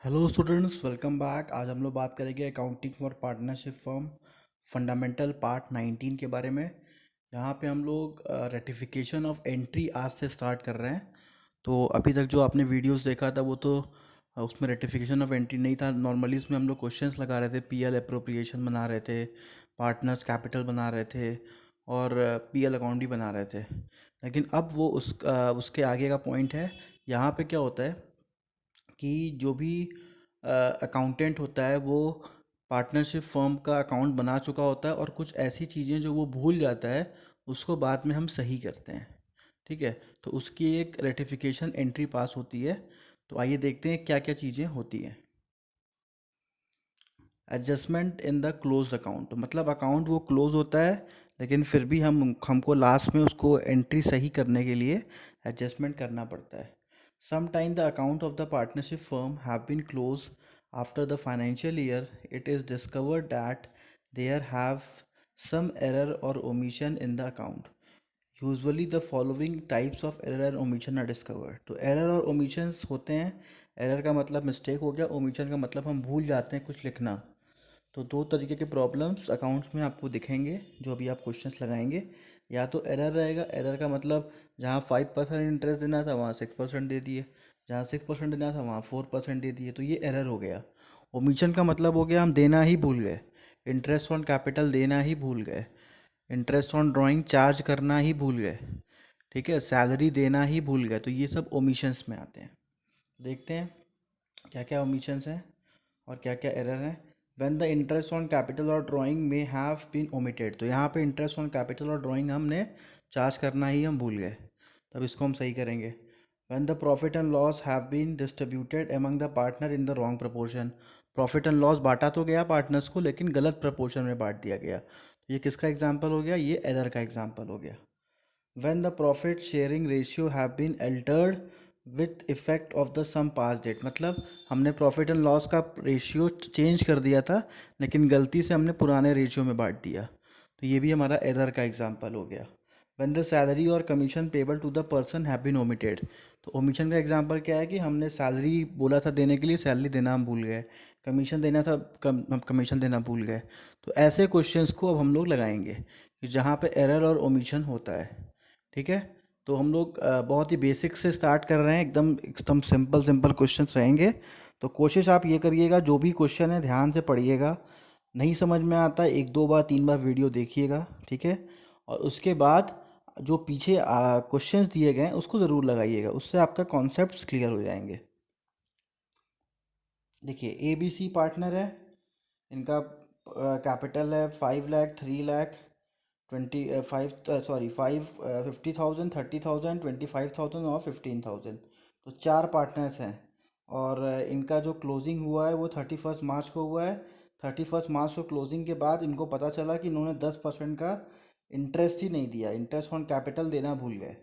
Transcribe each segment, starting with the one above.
Hello students, welcome back. आज हम लोग बात करेंगे accounting for partnership firm fundamental part 19 के बारे में। यहाँ पे हम लोग रेटिफिकेशन ऑफ एंट्री आज से स्टार्ट कर रहे हैं। तो अभी तक जो आपने वीडियोस देखा था वो तो उसमें रेटिफिकेशन ऑफ एंट्री नहीं था। नॉर्मली इसमें हम लोग क्वेश्चंस लगा रहे थे, पीएल अप्रोप्रिएशन बना रहे थे, पार्टनर्स कैपिटल बना रहे थे और पीएल अकाउंट भी बना रहे थे। लेकिन अब वो उसके आगे का पॉइंट है। यहाँ पे क्या होता है कि जो भी अकाउंटेंट होता है वो पार्टनरशिप फर्म का अकाउंट बना चुका होता है और कुछ ऐसी चीज़ें जो वो भूल जाता है उसको बाद में हम सही करते हैं। ठीक है, तो उसकी एक रेटिफिकेशन एंट्री पास होती है। तो आइए देखते हैं क्या क्या चीज़ें होती हैं। Adjustment in the close account मतलब अकाउंट वो क्लोज होता है, लेकिन फिर भी हमको लास्ट में उसको एंट्री सही करने के लिए एडजस्टमेंट करना पड़ता है। Some time the account of the partnership firm have been close after the financial year it is discovered that there have some error or omission in the account. Usually the following types of error and omission are discovered. तो error और omissions होते हैं। Error का मतलब mistake हो गया, omission का मतलब हम भूल जाते हैं कुछ लिखना। तो दो तरीके के प्रॉब्लम्स अकाउंट्स में आपको दिखेंगे जो अभी आप क्वेश्चंस लगाएंगे। या तो एरर रहेगा, एरर का मतलब जहाँ 5% इंटरेस्ट देना था वहाँ 6% दे दिए, जहाँ 6% देना था वहाँ 4% दे दिए, तो ये एरर हो गया। ओमिशन का मतलब हो गया हम देना ही भूल गए, इंटरेस्ट ऑन कैपिटल देना ही भूल गए, इंटरेस्ट ऑन ड्राइंग चार्ज करना ही भूल गए, ठीक है, सैलरी देना ही भूल गए। तो ये सब ओमिशंस में आते हैं। देखते हैं क्या क्या ओमिशंस हैं और क्या क्या एरर हैं। When the interest on capital और ड्राइंग में हैव बीन ओमिटेड, तो यहाँ पे इंटरेस्ट ऑन कैपिटल और ड्राइंग हमने चार्ज करना ही हम भूल गए, तब इसको हम सही करेंगे। When the profit and loss have been distributed among the partner in the wrong proportion, profit and loss बांटा तो गया पार्टनर्स को लेकिन गलत प्रपोर्शन में बांट दिया गया। तो ये किसका एग्जाम्पल हो गया? ये एरर का एग्जाम्पल हो गया। when the profit sharing ratio have been altered with effect of the sum past date, मतलब हमने प्रॉफिट एंड लॉस का रेशियो चेंज कर दिया था लेकिन गलती से हमने पुराने रेशियो में बांट दिया। तो ये भी हमारा एरर का एग्जांपल हो गया। when the salary और commission payable to the person have been omitted, तो ओमिशन का एग्जांपल क्या है कि हमने सैलरी बोला था देने के लिए, सैलरी देना हम भूल गए, कमीशन देना था कमीशन देना भूल गए। तो ऐसे क्वेश्चंस को अब हम लोग लगाएंगे कि जहाँ पे एरर और ओमिशन होता है। ठीक है, तो हम लोग बहुत ही बेसिक से स्टार्ट कर रहे हैं, एकदम एकदम सिंपल सिंपल क्वेश्चंस रहेंगे। तो कोशिश आप ये करिएगा, जो भी क्वेश्चन है ध्यान से पढ़िएगा। नहीं समझ में आता एक दो बार तीन बार वीडियो देखिएगा, ठीक है। और उसके बाद जो पीछे क्वेश्चंस दिए गए हैं उसको ज़रूर लगाइएगा, उससे आपका कॉन्सेप्ट्स क्लियर हो जाएंगे। देखिए ए बी सी पार्टनर है, इनका कैपिटल है 5 लाख, 3 लाख, 50,000, 30,000, 25,000 और 15,000। तो चार पार्टनर्स हैं और इनका जो क्लोजिंग हुआ है वो 31 मार्च को हुआ है। 31 मार्च को क्लोजिंग के बाद इनको पता चला कि इन्होंने 10% का इंटरेस्ट ही नहीं दिया, इंटरेस्ट ऑन कैपिटल देना भूल गए।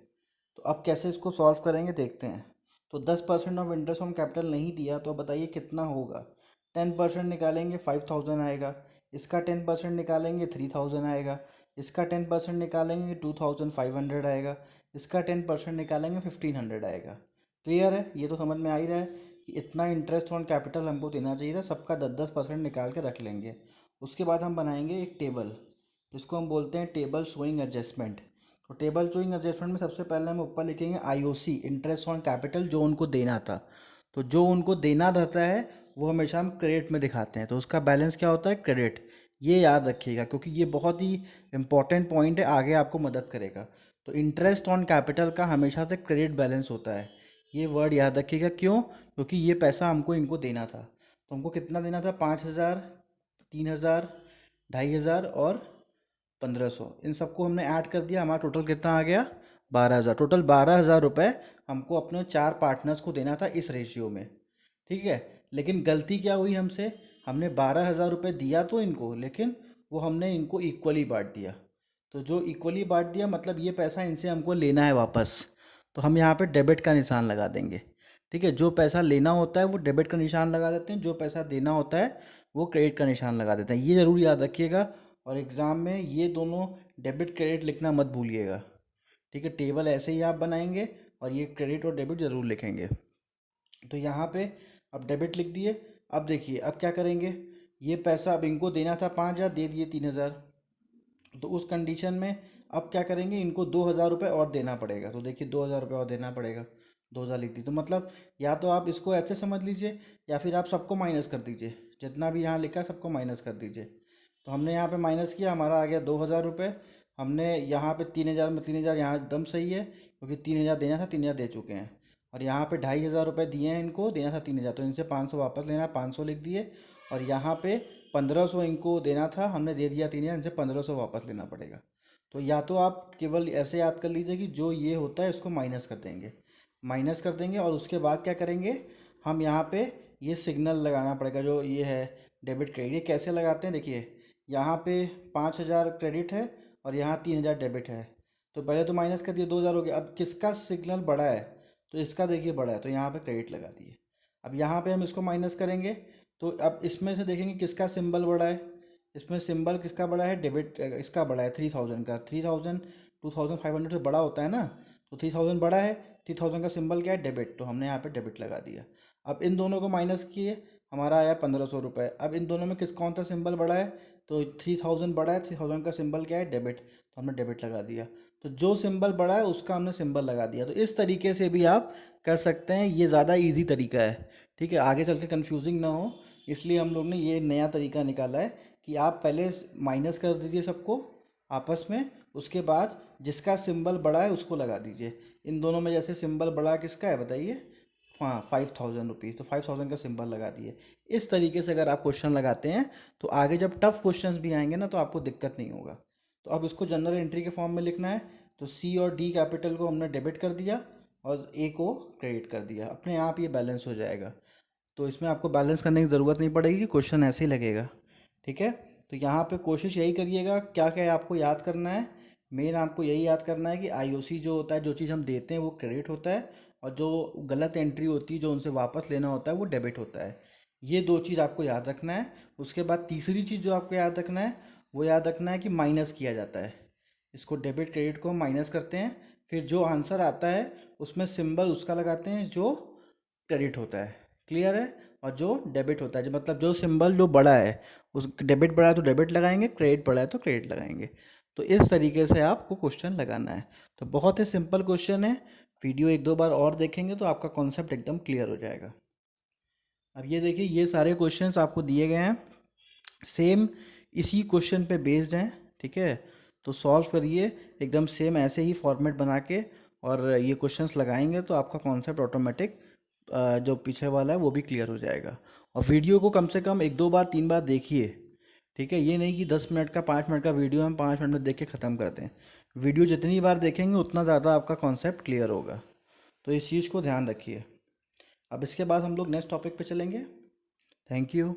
तो अब कैसे इसको सॉल्व करेंगे देखते हैं। तो 10% ऑफ इंटरेस्ट ऑन कैपिटल नहीं दिया तो बताइए कितना होगा। 10% निकालेंगे 5,000 आएगा, इसका 10% निकालेंगे 3,000 आएगा, इसका 10% निकालेंगे 2,500 आएगा, इसका 10% निकालेंगे 1,500 आएगा। क्लियर है? ये तो समझ में आ ही रहा है कि इतना इंटरेस्ट ऑन कैपिटल हमको देना चाहिए था, सबका 10-10% निकाल के रख लेंगे। उसके बाद हम बनाएंगे एक टेबल, जिसको हम बोलते हैं टेबल शोइंग एडजस्टमेंट। तो टेबल शोइंग एडजस्टमेंट में सबसे पहले हम ऊपर लिखेंगे आईओसी, इंटरेस्ट ऑन कैपिटल, जो उनको देना था। तो जो उनको देना रहता है वो हमेशा हम क्रेडिट में दिखाते हैं, तो उसका बैलेंस क्या होता है? क्रेडिट। ये याद रखिएगा क्योंकि ये बहुत ही इंपॉर्टेंट पॉइंट है, आगे आपको मदद करेगा। तो इंटरेस्ट ऑन कैपिटल का हमेशा से क्रेडिट बैलेंस होता है। ये वर्ड याद रखिएगा, क्यों? क्योंकि ये पैसा हमको इनको देना था। तो हमको कितना देना था? 5,000, 3,000, 2,500 और 1,500। इन सबको हमने ऐड कर दिया, हमारा टोटल कितना आ गया? 12,000। टोटल 12,000 रुपये हमको अपने चार पार्टनर्स को देना था इस रेशियो में। ठीक है, लेकिन गलती क्या हुई हमसे? हमने 12,000 रुपये दिया तो इनको, लेकिन वो हमने इनको इक्वली बांट दिया। तो जो इक्वली बांट दिया मतलब ये पैसा इनसे हमको लेना है वापस। तो हम यहाँ पे डेबिट का निशान लगा देंगे। ठीक है, जो पैसा लेना होता है वो डेबिट का निशान लगा देते हैं, जो पैसा देना होता है वो क्रेडिट का निशान लगा देते हैं। ये ज़रूर याद रखिएगा और एग्ज़ाम में ये दोनों डेबिट क्रेडिट लिखना मत भूलिएगा। ठीक है, टेबल ऐसे ही आप बनाएंगे और ये क्रेडिट और डेबिट ज़रूर लिखेंगे। तो यहाँ पे अब डेबिट लिख दिए। अब देखिए अब क्या करेंगे, ये पैसा अब इनको देना था 5,000, दे दिए 3,000। तो उस कंडीशन में अब क्या करेंगे, इनको 2,000 रुपये और देना पड़ेगा। तो देखिए 2,000 रुपये और देना पड़ेगा, 2,000 लिख दी। तो मतलब या तो आप इसको ऐसे समझ लीजिए, या फिर आप सबको माइनस कर दीजिए, जितना भी यहाँ लिखा है सबको माइनस कर दीजिए। तो हमने यहाँ पे माइनस किया, हमारा आ गया 2,000 रुपये। हमने यहाँ पे 3,000 में 3,000 यहाँ एकदम सही है, क्योंकि 3,000 देना था, 3,000 दे चुके हैं। और यहाँ पे 2,500 रुपये दिए हैं, इनको देना था 3,000, तो इनसे 500 वापस लेना है, 500 लिख दिए। और यहाँ पे 1,500 इनको देना था, हमने दे दिया 3,000, इनसे 1,500 वापस लेना पड़ेगा। तो या तो आप केवल ऐसे याद कर लीजिए कि जो ये होता है इसको माइनस कर देंगे, माइनस कर देंगे। और उसके बाद क्या करेंगे, हम यहाँ पे ये सिग्नल लगाना पड़ेगा, जो ये है डेबिट क्रेडिट। ये कैसे लगाते हैं, देखिए यहाँ पे 5,000 क्रेडिट है और यहाँ 3,000 डेबिट है। तो पहले तो माइनस कर दिए, 2,000 हो गया। अब किसका सिग्नल बड़ा है, तो इसका देखिए बड़ा है, तो यहाँ पे क्रेडिट लगा दिए। अब यहाँ पे हम इसको माइनस करेंगे, तो अब इसमें से देखेंगे किसका सिंबल बड़ा है। इसमें सिंबल किसका बड़ा है, डेबिट इसका बड़ा है, 3,000 का। 3,000 2,500 से बड़ा होता है ना, तो 3,000 बड़ा है। 3,000 का सिंबल क्या है, डेबिट, तो हमने यहाँ पे डेबिट लगा दिया। अब इन दोनों को माइनस किए, हमारा आया 1,500 रुपये। अब इन दोनों में कौन सा सिंबल बड़ा है, तो 3,000 बड़ा है, 3,000 का सिंबल क्या है, डेबिट, तो हमने डेबिट लगा दिया। तो जो सिंबल बड़ा है उसका हमने सिंबल लगा दिया। तो इस तरीके से भी आप कर सकते हैं, ये ज़्यादा इजी तरीका है। ठीक है, आगे चल के कन्फ्यूजिंग ना हो, इसलिए हम लोग ने ये नया तरीका निकाला है कि आप पहले माइनस कर दीजिए सबको आपस में, उसके बाद जिसका सिंबल बड़ा है उसको लगा दीजिए। इन दोनों में जैसे सिंबल बड़ा किसका है बताइए, हाँ 5,000 रुपीज़, तो 5,000 का सिंबल लगा दिए। इस तरीके से अगर आप क्वेश्चन लगाते हैं तो आगे जब टफ क्वेश्चंस भी आएंगे ना, तो आपको दिक्कत नहीं होगा। तो अब इसको जनरल एंट्री के फॉर्म में लिखना है। तो सी और डी कैपिटल को हमने डेबिट कर दिया और ए को क्रेडिट कर दिया, अपने आप ये बैलेंस हो जाएगा। तो इसमें आपको बैलेंस करने की ज़रूरत नहीं पड़ेगी, क्वेश्चन ऐसे ही लगेगा। ठीक है, तो यहाँ पे कोशिश यही करिएगा, क्या क्या है आपको याद करना है। मेन आपको यही याद करना है कि आईओसी जो होता है, जो चीज़ हम देते हैं वो क्रेडिट होता है, और जो गलत एंट्री होती है जो उनसे वापस लेना होता है वो डेबिट होता है। ये दो चीज़ आपको याद रखना है। उसके बाद तीसरी चीज़ जो आपको याद रखना है, वो याद रखना है कि माइनस किया जाता है। इसको डेबिट क्रेडिट को माइनस करते हैं, फिर जो आंसर आता है उसमें सिंबल उसका लगाते हैं जो क्रेडिट होता है। क्लियर है, और जो डेबिट होता है, जो मतलब जो सिंबल जो बड़ा है, उस डेबिट बड़ा है तो डेबिट लगाएंगे, क्रेडिट बड़ा है तो क्रेडिट लगाएंगे। तो इस तरीके से आपको क्वेश्चन लगाना है। तो बहुत ही सिंपल क्वेश्चन है, वीडियो एक दो बार और देखेंगे तो आपका कॉन्सेप्ट एकदम क्लियर हो जाएगा। अब ये देखिए, ये सारे क्वेश्चंस आपको दिए गए हैं, सेम इसी क्वेश्चन पे बेस्ड हैं। ठीक है, तो सॉल्व करिए एकदम सेम ऐसे ही फॉर्मेट बना के, और ये क्वेश्चंस लगाएंगे तो आपका कॉन्सेप्ट ऑटोमेटिक जो पीछे वाला है वो भी क्लियर हो जाएगा। और वीडियो को कम से कम एक दो बार तीन बार देखिए। ठीक है, ये नहीं कि 10 मिनट का 5 मिनट का वीडियो हम 5 मिनट में देख के ख़त्म कर दें। वीडियो जितनी बार देखेंगे उतना ज़्यादा आपका कॉन्सेप्ट क्लियर होगा। तो इस चीज़ को ध्यान रखिए। अब इसके बाद हम लोग नेक्स्ट टॉपिक पे चलेंगे। Thank you.